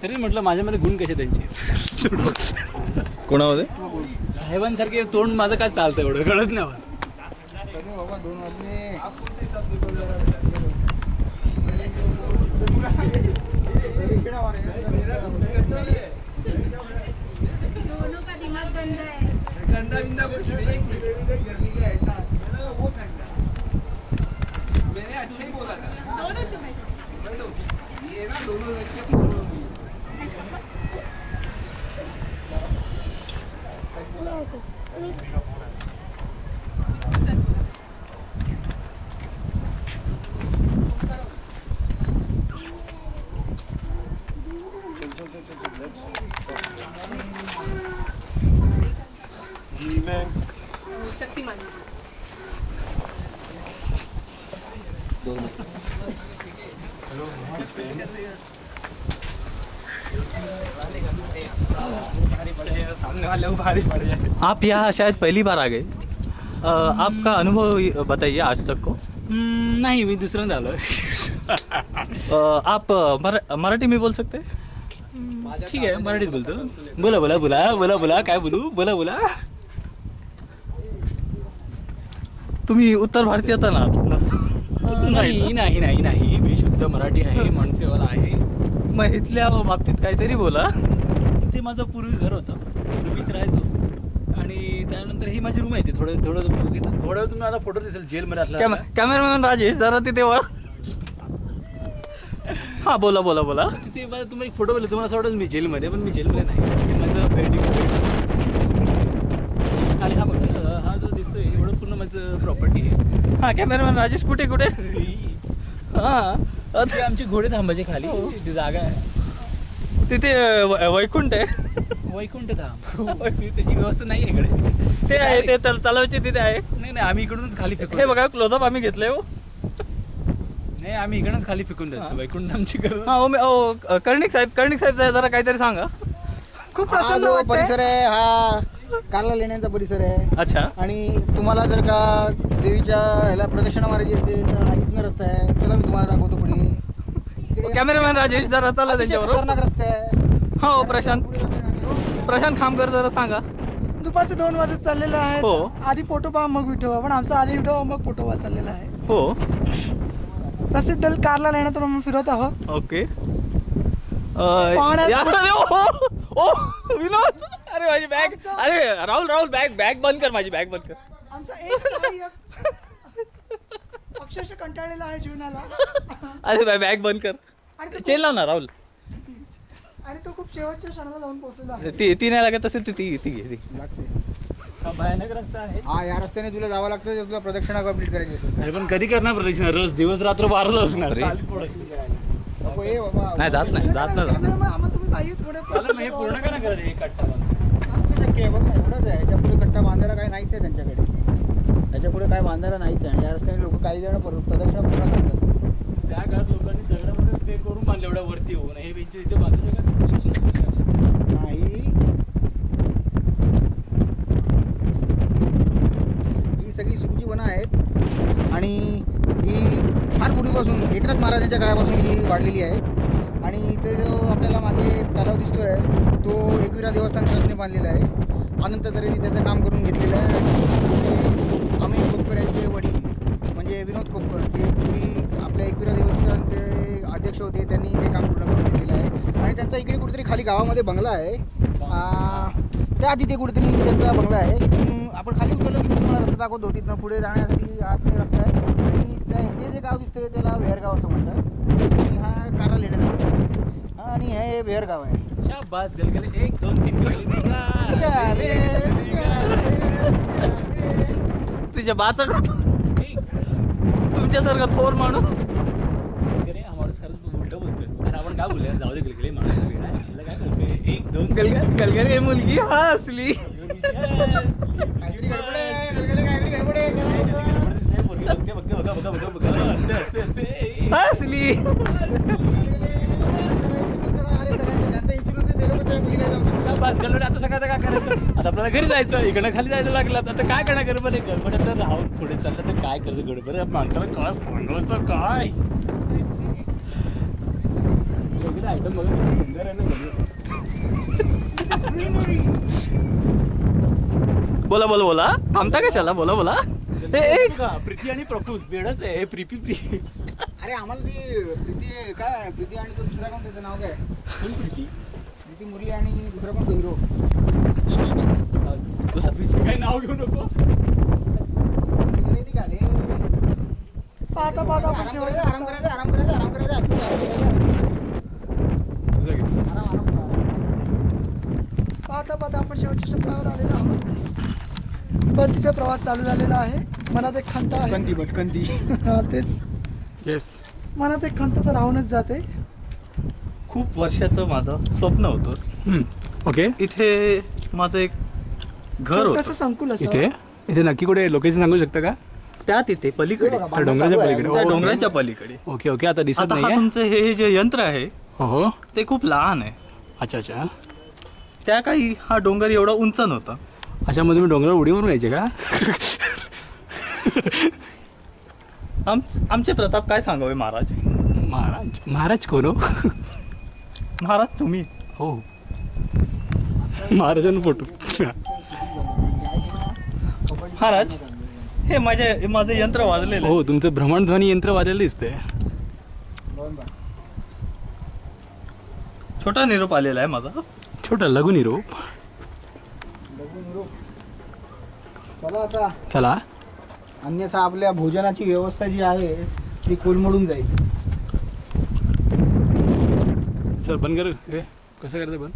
तरी म्हटलं माझ्यामध्ये गुण कसे त्यांचे कोणामध्ये? साहेबांसारखे तोंड माझं काय चालतं एवढं कळत नाही मला. दोनों का दिमाग गंदा है. गंदा बिंदा कुछ नहीं. गर्मी का एहसास वो ठंडा. मैंने अच्छा ही बोला था. दोनों तुम्हें. ये ना दोनों लड़के शक्तिमान. आप यहाँ शायद पहली बार आ गए. आपका अनुभव बताइए आज तक को. नाही, मी दुसऱ्यांदा आलो. आप मराठी में बोल सकते हैं? ठीक आहे, मराठीत बोलतो. बोला बोला बोला बोला बोला काय बोलू, बोला बोला. तुम्ही उत्तर भारतीय आता ना? नाही नाही नाही नाही, मी शुद्ध मराठी आहे, मनसेवाला आहे. मग इथल्या बाबतीत काहीतरी बोला. ते माझं पूर्वी घर होतं, पूर्वीत राहायचो. आणि त्यानंतर ही माझी रूम आहे. ते थोडं थोडं थोड्या तुम्ही आता फोटो दिसेल जेलमध्ये असला. कॅमेरामॅन राजेश जरा तिथे वळ. हा बोला बोला बोला. तिथे तुम्ही फोटो बघले तुम्हाला असं वाटतं मी जेलमध्ये, पण मी जेलमध्ये नाही. ते माझं बेडिंग. आणि हा बघा, हा जो दिसतोय एवढं पूर्ण माझं प्रॉपर्टी आहे. हा कॅमेरामॅन राजेश कुठे कुठे. हा ते आमचे घोडे थांबायचे खाली. ती जागा आहे तिथे वैकुंठ आहे. वैकुंठ धाम त्याची व्यवस्था नाही आहे इकडे. ते आहे ते तलावचे तिथे आहे. नाही नाही, आम्ही इकडूनच खाली फेकू. हे बघा क्लोजअप आम्ही घेतले हो. नाही, आम्ही इकडूनच खाली फेकून द्यायचं वैकुंठ धामची. हा कर्णिक साहेब जरा काहीतरी सांगा. खूप प्रसन्न परिसर आहे हा. कारला लेण्यांचा परिसर आहे. अच्छा. आणि तुम्हाला जर का देवीच्या ह्याला प्रदक्षिणा मारायची असेल तर हा इथनं रस्ता आहे. चला मी तुम्हाला दाखवतो पुढे. कॅमेरामॅन राजेश जरा चला त्यांच्यावर. खतरनाक रस्ता आहे. हो प्रशांत खामकर जरा सांगा. दुपारचे 2 वाजत चाललेलं आहे. हो. आधी फोटो पहा मग विठोबा. पण आमचा आधी विठोबा मग फोटोबा चाललेला आहे. हो. प्रसिद्ध कारला लेण्यातून आम्ही फिरत आहोत. ओके. विनोद, अरे माझी बॅग. अरे राहुल बॅग बंद कर. माझी बॅग बंद कर. आमचा एक सहाय्यक अक्षरशः कंटाळलेला आहे जीवनाला. अरे बॅग बंद कर. चेन लाव ना राहुल. आणि तो खूप शेवटच्या क्षणाला जाऊन पोहोचलेला आहे. ती नाही लागत असेल ती घे. हा भयानक रस्ता आहे. हा, या रस्त्याने तुला जावं लागतं जर तुला प्रदक्षिणा कंप्लीट करायची असेल. अरे पण कधी करणार प्रदक्षिणा? रोज दिवस रात्र बाराच असणार रे. नाही जात नाही. आम्हाला तुम्ही पाहिजे थोडे हे पूर्ण का नाही करत कट्टा शक्य आहे. बघ ना, एवढंच आहे. ह्याच्या पुढे कट्टा बांधायला काही नाहीच आहे त्यांच्याकडे. ह्याच्या पुढे काय बांधायला नाहीच आहे. आणि या रस्त्याने लोक काही जण प्रदक्षिणा पूर्ण करतात. त्या काळात लोकांनी दगडामध्ये ते करून बांधले एवढ्या वरती होऊन. हे बेंच इथे बांधू शकत नाही. ही सगळी सुरुची वनं आहेत. आणि ही फार पूर्वीपासून एकनाथ महाराजांच्या काळापासून ही वाढलेली आहे. आणि ते जो आपल्याला मागे तलाव दिसतोय तो एकविरा देवस्थान ट्रस्टने बांधलेला आहे. अनंत तऱ्हेने त्याचं काम करून घेतलेलं आहे. आणि अमित खोपकर यांचे वडील म्हणजे विनोद खोपकर, जे पूर्वी आपल्या एकविरा देवस्थानचे अध्यक्ष होते, त्यांनी ते काम पूर्ण करून घेतलेलं आहे. आणि त्यांचा इकडे कुठेतरी खाली गावामध्ये बंगला आहे. त्या तिथे कुठेतरी त्यांचा बंगला आहे. आपण खाली उतरलो की मी तुम्हाला रस्ता दाखवतो. तिथनं पुढे जाण्यासाठी आतमध्ये रस्ता आहे. आणि ते जे गाव दिसतंय त्याला वेहरगाव असं म्हणतात. आणि हा कारला लेण्याचा परिसर आहे. आणि हे वेहरगाव आहे. शाबास गलगले 1 2 3 तुझ्या बाचा तुमच्यासारखा थोर माणूस. हा माणूस खरंच उलट बोलतोय. अरे आपण काय बोलूया, जाऊ दे गलगले माणूस काय बोलतोय. 1 2 गलगले मुलगी हा असली. असली आता सगळं काय करायचं? आता आपल्याला घरी जायचं. इकडनं खाली जायचं लागलं. आता काय करणार? गडबड आहे. गडबड तर राहून पुढे चाललं तर काय करायचं? गडबड माणसाला काय सांगायचं काय? सगळे आयटम बघा किती सुंदर आहे ना घरी. बोला बोला बोला, थांबता कशाला, बोला बोला. बघा, प्रीती आणि प्रफुल वेळच आहे. प्रीती अरे आम्हाला ती प्रीती काय प्रीती आणि तो दुसरा कोण त्याचं नाव काय कोण प्रीती? प्रीती मुरली आणि दुसरा कोण तो हिरो काही नाव घेऊ नको. पाहता पाहता आपण शेवट आराम करायचा आराम करायचा आराम करायचा आराम करायचा तुझं घे. पाहता पाहता आपण शेवटच्या टप्प्यावर आलेलो आहोत. परतीचा प्रवास चालू झालेला आहे. मनात एक खंत आहे. कंती भटकंती. हा, तेच येस. मनात एक खंत तर राहूनच जाते. खूप वर्षाचं माझं स्वप्न होतं. ओके. इथे माझं एक घर कसं होतं. संकुल असं इथे इथे नक्की कुठे लोकेशन सांगू शकता का? त्या तिथे पलीकडे, त्या डोंगराच्या पलीकडे. त्या डोंगराच्या पलीकडे. Okay okay. आता दिसत आता हा नाही. तुमचं हे जे यंत्र आहे हो हो. ते खूप लहान आहे. अच्छा अच्छा. त्या काही हा डोंगर एवढा उंच नव्हता. अच्छा, मग तुम्ही डोंगरावर उडी मारून यायचे का? आमचे प्रताप काय सांगावे महाराज. महाराज महाराज कोण हो? महाराज तुम्ही. हो महाराजांना फोटो. महाराज हे माझं यंत्र वाजलेलं आहे. हो, तुमचं भ्रमणध्वनी यंत्र वाजलेलं दिसतंय. छोटा निरोप आलेला आहे माझा. छोटा लघु निरोप. चला आता चला. अन्यथा आपल्या भोजनाची व्यवस्था जी आहे ती कोलमडून जाईल. सर बंद कर. कसं करतं बंद?